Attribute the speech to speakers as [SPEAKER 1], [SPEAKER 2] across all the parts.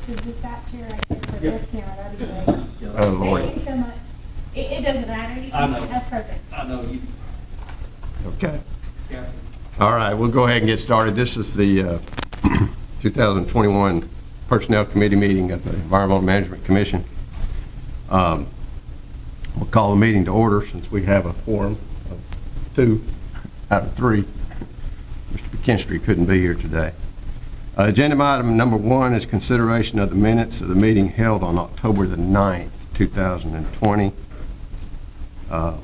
[SPEAKER 1] to dispatch here right there for this camera, that'd be great.
[SPEAKER 2] Oh, Lord.
[SPEAKER 1] Thank you so much. It doesn't matter. You
[SPEAKER 3] I
[SPEAKER 1] can,
[SPEAKER 3] know.
[SPEAKER 1] that's perfect.
[SPEAKER 3] I know you,
[SPEAKER 2] Okay.
[SPEAKER 3] Captain.
[SPEAKER 2] All right, we'll go ahead and get started. This is the 2021 Personnel Committee meeting of the Environmental Management Commission. We'll call the meeting to order since we have a quorum of 2 out of 3. Mr. McKinstry couldn't be here today. Agenda item number 1 is consideration of the minutes of the meeting held on October the 9th, 2020. So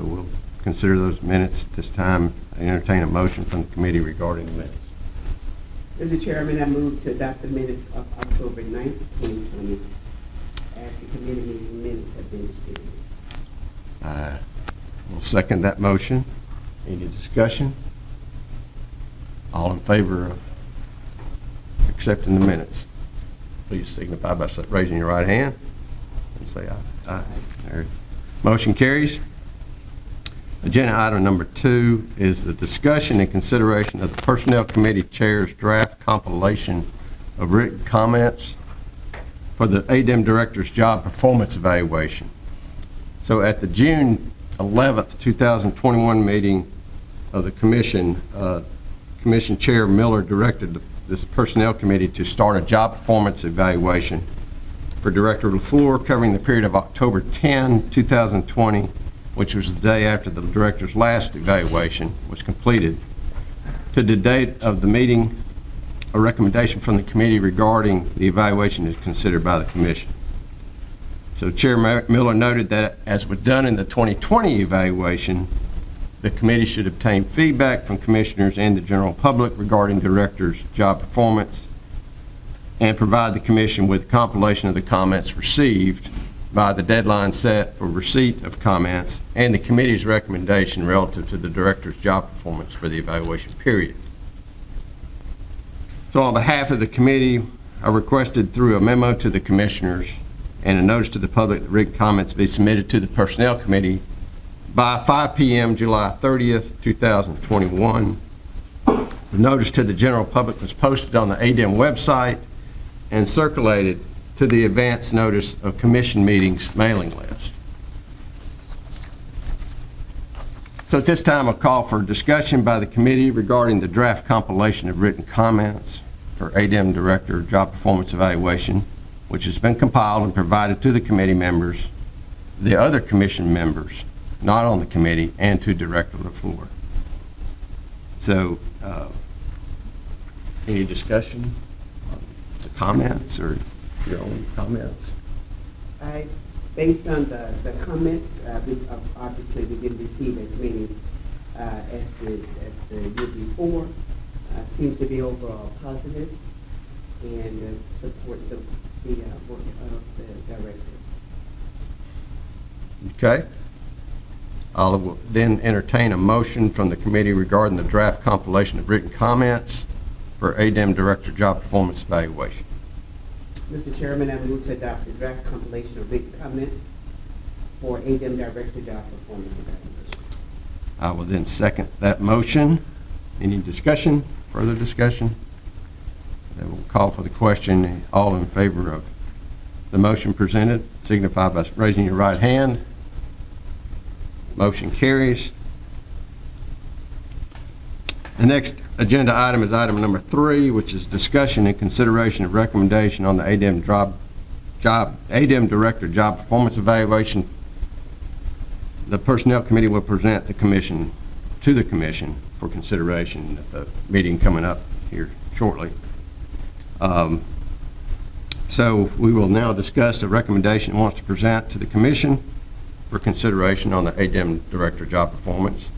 [SPEAKER 2] we'll consider those minutes at this time. I entertain a motion from the committee regarding the minutes.
[SPEAKER 4] Mr. Chairman, I move to adopt the minutes of October 9th, 2020, as the committee meeting minutes have been distributed.
[SPEAKER 2] We'll second that motion. Any discussion? All in favor of accepting the minutes, please signify by raising your right hand and say aye. Aye. There. Motion carries. Agenda item number 2 is the discussion and consideration of the Personnel Committee Chair's draft compilation of written comments for the ADEM Director's job performance evaluation. So at the June 11th, 2021 meeting of the Commission, Commission Chair Miller directed this Personnel Committee to start a job performance evaluation for Director LaFleur covering the period of October 10, 2020, which was the day after the Director's last evaluation was completed, to the date of the meeting. A recommendation from the committee regarding the evaluation is considered by the Commission. So Chair Miller noted that as was done in the 2020 evaluation, the committee should obtain feedback from commissioners and the general public regarding directors' job performance and provide the commission with a compilation of the comments received by the deadline set for receipt of comments and the committee's recommendation relative to the director's job performance for the evaluation period. So on behalf of the committee, I requested through a memo to the commissioners and a notice to the public that written comments be submitted to the Personnel Committee by 5 p.m. July 30th, 2021. The notice to the general public was posted on the ADEM website and circulated to the advance notice of commission meetings mailing list. So at this time, I'll call for discussion by the committee regarding the draft compilation of written comments for ADEM Director Job Performance Evaluation, which has been compiled and provided to the committee members, the other commission members not on the committee, and to Director LaFleur. So any discussion on the comments or your own comments?
[SPEAKER 4] Based on the comments, obviously we didn't receive as many as the year before. Seems to be overall positive and support the work of the director.
[SPEAKER 2] Okay. I'll then entertain a motion from the committee regarding the draft compilation of written comments for ADEM Director Job Performance Evaluation.
[SPEAKER 4] Mr. Chairman, I move to adopt the draft compilation of written comments for ADEM Director Job Performance Evaluation.
[SPEAKER 2] I will then second that motion. Any discussion, further discussion? Then we'll call for the question. All in favor of the motion presented, signify by raising your right hand. Motion carries. The next agenda item is item number 3, which is discussion and consideration of recommendation on the ADEM Director Job Performance Evaluation. The Personnel Committee will present the commission to the commission for consideration at the meeting coming up here shortly. So we will now discuss the recommendation it wants to present to the commission for consideration on the ADEM Director Job Performance.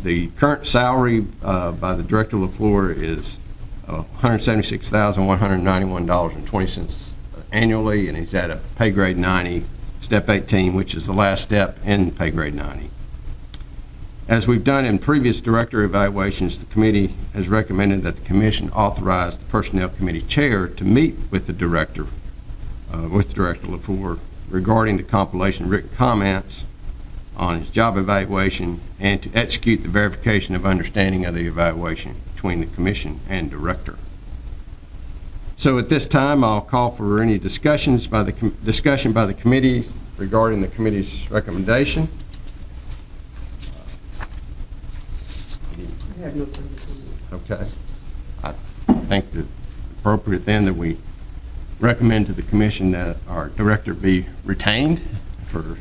[SPEAKER 2] The current salary by the Director LaFleur is $176,191.20 annually, and he's at a pay grade 90, step 18, which is the last step in pay grade 90. As we've done in previous director evaluations, the committee has recommended that the commission authorize the Personnel Committee Chair to meet with the Director LaFleur regarding the compilation of written comments on his job evaluation and to execute the verification of understanding of the evaluation between the commission and director. So at this time, I'll call for any discussion by the committee regarding the committee's recommendation.
[SPEAKER 4] I have no further comment.
[SPEAKER 2] Okay. I think that appropriate then that we recommend to the commission that our director be retained for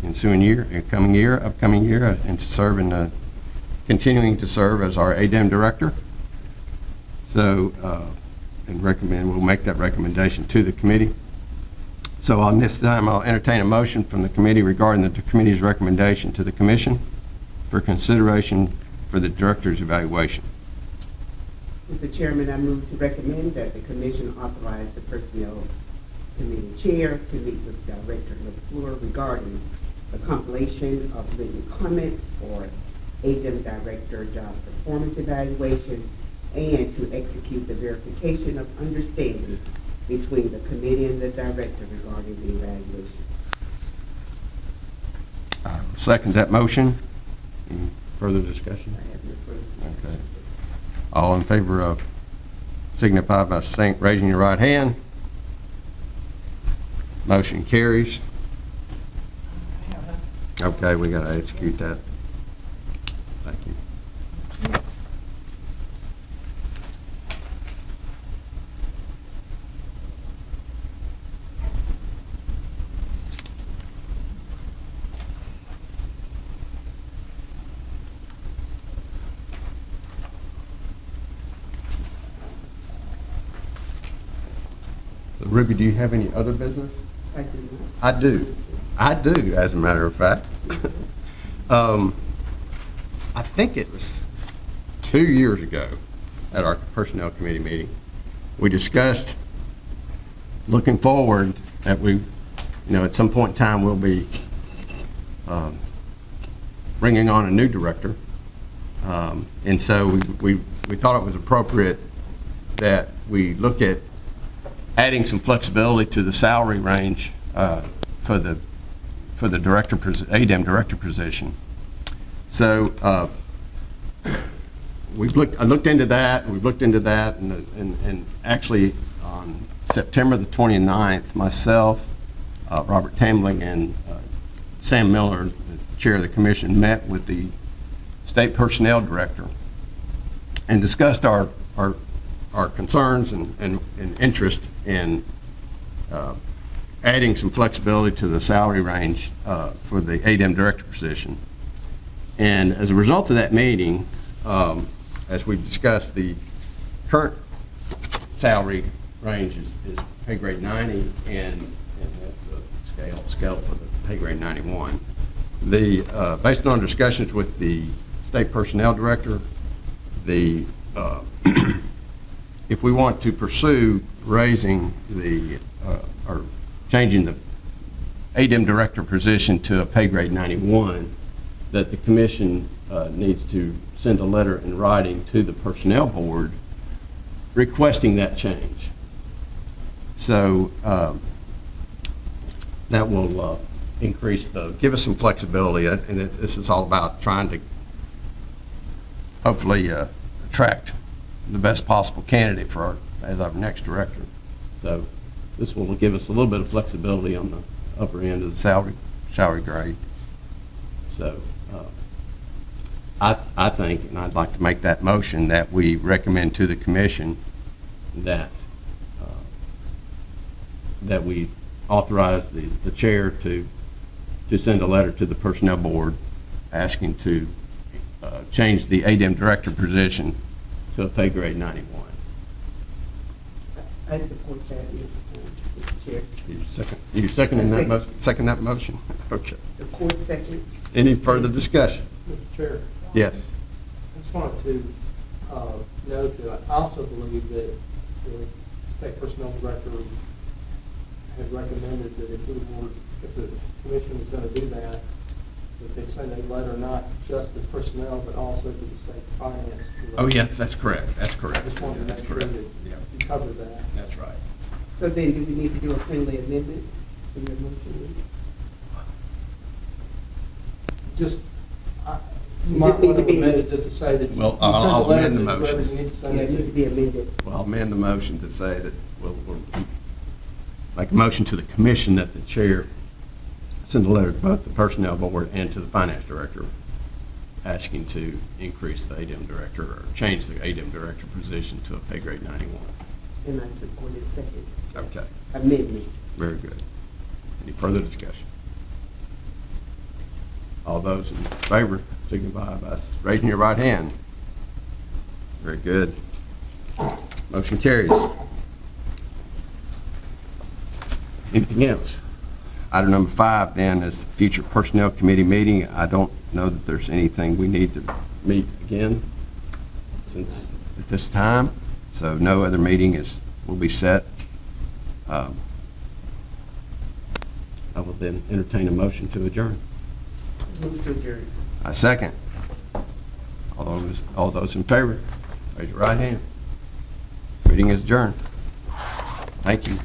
[SPEAKER 2] upcoming year, and to serve continuing to serve as our ADEM director. So, we'll make that recommendation to the committee. So on this time, I'll entertain a motion from the committee regarding the committee's recommendation to the commission for consideration for the director's evaluation.
[SPEAKER 4] Mr. Chairman, I move to recommend that the commission authorize the Personnel Committee Chair to meet with Director LaFleur regarding the compilation of written comments for ADEM Director Job Performance Evaluation and to execute the verification of understanding between the committee and the director regarding the evaluation.
[SPEAKER 2] I will second that motion. Any further discussion?
[SPEAKER 4] I have no further discussion.
[SPEAKER 2] Okay. All in favor of signify by raising your right hand. Motion carries. Okay, we got to execute that. Thank you. So, Ruby, do you have any other business?
[SPEAKER 4] I do not.
[SPEAKER 2] I do. I do, as a matter of fact. I think it was 2 years ago at our Personnel Committee meeting, we discussed looking forward that at some point in time, we'll be bringing on a new director. And so we thought it was appropriate that we look at adding some flexibility to the salary range for the director, ADEM director position. So I looked into that, and actually on September the 29th, myself, Robert Tambling, and Sam Miller, the chair of the commission, met with the state personnel director and discussed our concerns and interest in adding some flexibility to the salary range for the ADEM director position. And as a result of that meeting, as we've discussed, the current salary range is pay grade 90, and that's the scale for the pay grade 91. Based on discussions with the state personnel director, if we want to pursue raising or changing the ADEM director position to a pay grade 91, that the commission needs to send a letter in writing to the personnel board requesting that change. So that will give us some flexibility, and this is all about trying to hopefully attract the best possible candidate as our next director. So this will give us a little bit of flexibility on the upper end of the salary grade. So I think, and I'd like to make that motion, that we recommend to the commission that we authorize the chair to send a letter to the personnel board asking to change the ADEM director position to a pay grade 91.
[SPEAKER 4] I support that, Mr. Chair.
[SPEAKER 2] You seconding that motion? Second that motion? Okay.
[SPEAKER 4] Support second.
[SPEAKER 2] Any further discussion?
[SPEAKER 3] Mr. Chair,
[SPEAKER 2] Yes.
[SPEAKER 3] I just wanted to note that I also believe that the state personnel director had recommended that if the commission was going to do that they send a letter not just to personnel but also to the state finance director.
[SPEAKER 2] Oh, yes, that's correct. That's correct.
[SPEAKER 3] I just wanted to make sure that you covered that.
[SPEAKER 2] That's right.
[SPEAKER 4] So then do we need to do a friendly amendment to your motion?
[SPEAKER 3] Just, You
[SPEAKER 4] It
[SPEAKER 3] might
[SPEAKER 4] just need
[SPEAKER 3] want
[SPEAKER 4] to
[SPEAKER 3] to
[SPEAKER 4] be-
[SPEAKER 3] amend it just to say that.
[SPEAKER 2] Well,
[SPEAKER 3] you send a
[SPEAKER 2] I'll
[SPEAKER 3] letter
[SPEAKER 2] amend the
[SPEAKER 3] to
[SPEAKER 2] motion.
[SPEAKER 3] whoever you need to send
[SPEAKER 4] Yeah,
[SPEAKER 3] it
[SPEAKER 4] it needs to
[SPEAKER 3] to.
[SPEAKER 4] be amended.
[SPEAKER 2] Well, I'll amend the motion to say that we'll make a motion to the commission that the chair send a letter to both the personnel board and to the finance director asking to increase the ADM director or change the ADM director position to a pay grade 91.
[SPEAKER 4] And I support his second
[SPEAKER 2] Okay,
[SPEAKER 4] amendment.
[SPEAKER 2] very good. Any further discussion? All those in favor signify by raising your right hand. Very good. Motion carries. Anything else? Item number 5 then is the future personnel committee meeting. I don't know that there's anything we need to meet again since at this time, so no other meeting will be set. I will then entertain a motion to adjourn.
[SPEAKER 4] Move to adjourn.
[SPEAKER 2] I second. All those in favor, raise your right hand. Meeting is adjourned. Thank you.